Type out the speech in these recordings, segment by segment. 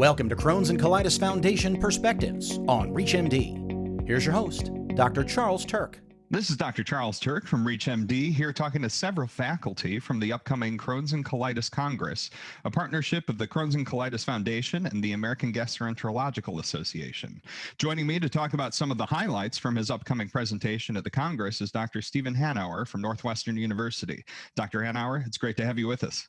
Welcome to Crohn's and Colitis Foundation Perspectives on ReachMD. Here's your host, Dr. Charles Turck. This is Dr. Charles Turck from ReachMD, here talking to several faculty from the upcoming Crohn's and Colitis Congress, a partnership of the Crohn's and Colitis Foundation and the American Gastroenterological Association. Joining me to talk about some of the highlights from his upcoming presentation at the Congress is Dr. Stephen Hanauer from Northwestern University. Dr. Hanauer, it's great to have you with us.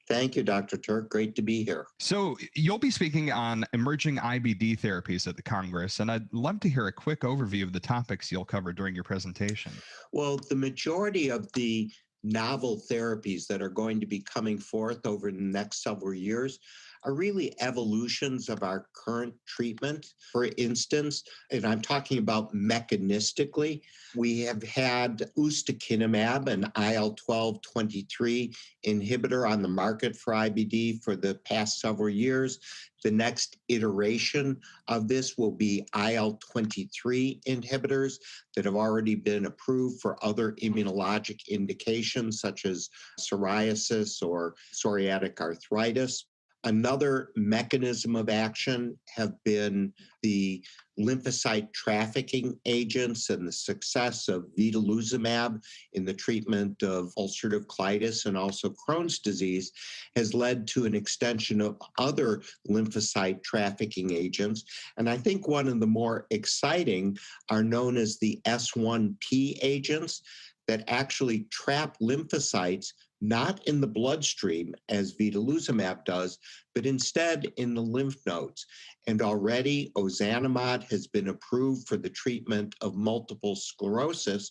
Thank you, Dr. Turck. Great to be here. So you'll be speaking on emerging IBD therapies at the Congress, and I'd love to hear a quick overview of the topics you'll cover during your presentation. Well, the majority of the novel therapies that are going to be coming forth over the next several years are really evolutions of our current treatment. For instance, and I'm talking about mechanistically, we have had ustekinumab, an IL-12/23 inhibitor on the market for IBD for the past several years. The next iteration of this will be IL-23 inhibitors that have already been approved for other immunologic indications such as psoriasis or psoriatic arthritis. Another mechanism of action have been the lymphocyte trafficking agents, and the success of vedolizumab in the treatment of ulcerative colitis and also Crohn's disease has led to an extension of other lymphocyte trafficking agents. And I think one of the more exciting are known as the S1P agents that actually trap lymphocytes not in the bloodstream as vedolizumab does, but instead in the lymph nodes. And already ozanimod has been approved for the treatment of multiple sclerosis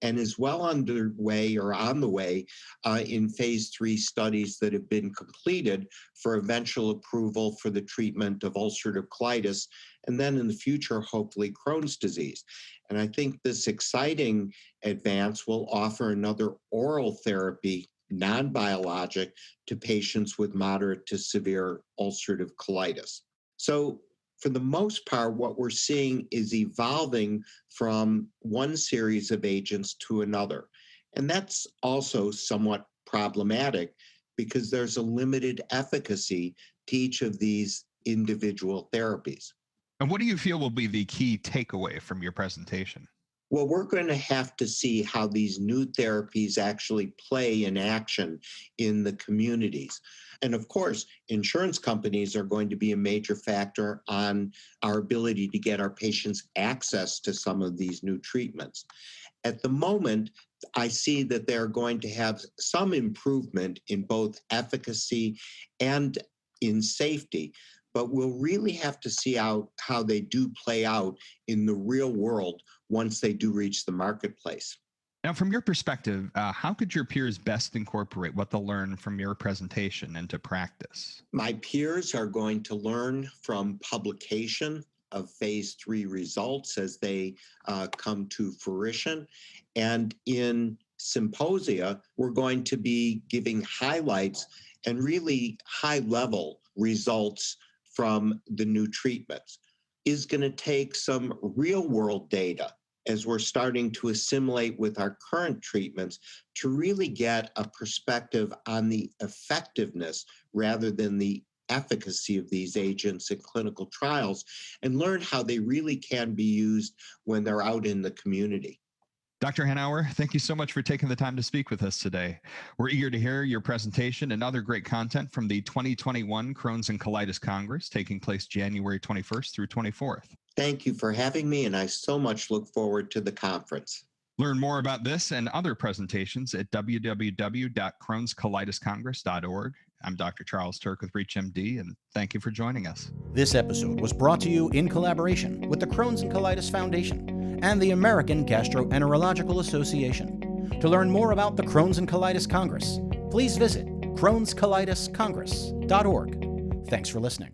and is well underway or on the way in phase 3 studies that have been completed for eventual approval for the treatment of ulcerative colitis, and then in the future, hopefully Crohn's disease. And I think this exciting advance will offer another oral therapy, non-biologic, to patients with moderate to severe ulcerative colitis. So for the most part, what we're seeing is evolving from one series of agents to another. And that's also somewhat problematic because there's a limited efficacy to each of these individual therapies. And what do you feel will be the key takeaway from your presentation? Well, we're going to have to see how these new therapies actually play in action in the communities. And of course, insurance companies are going to be a major factor on our ability to get our patients access to some of these new treatments. At the moment, I see that they're going to have some improvement in both efficacy and in safety. But we'll really have to see how they do play out in the real world once they do reach the marketplace. Now, from your perspective, how could your peers best incorporate what they'll learn from your presentation into practice? My peers are going to learn from publication of phase 3 results as they come to fruition. And in symposia, we're going to be giving highlights and really high-level results from the new treatments. Is going to take some real-world data as we're starting to assimilate with our current treatments to really get a perspective on the effectiveness rather than the efficacy of these agents in clinical trials, and learn how they really can be used when they're out in the community. Dr. Hanauer, thank you so much for taking the time to speak with us today. We're eager to hear your presentation and other great content from the 2021 Crohn's and Colitis Congress taking place January 21st through 24th. Thank you for having me, and I so much look forward to the conference. Learn more about this and other presentations at www.crohnscolitiscongress.org. I'm Dr. Charles Turck with ReachMD, and thank you for joining us. This episode was brought to you in collaboration with the Crohn's and Colitis Foundation and the American Gastroenterological Association. To learn more about the Crohn's and Colitis Congress, please visit crohnscolitiscongress.org. Thanks for listening.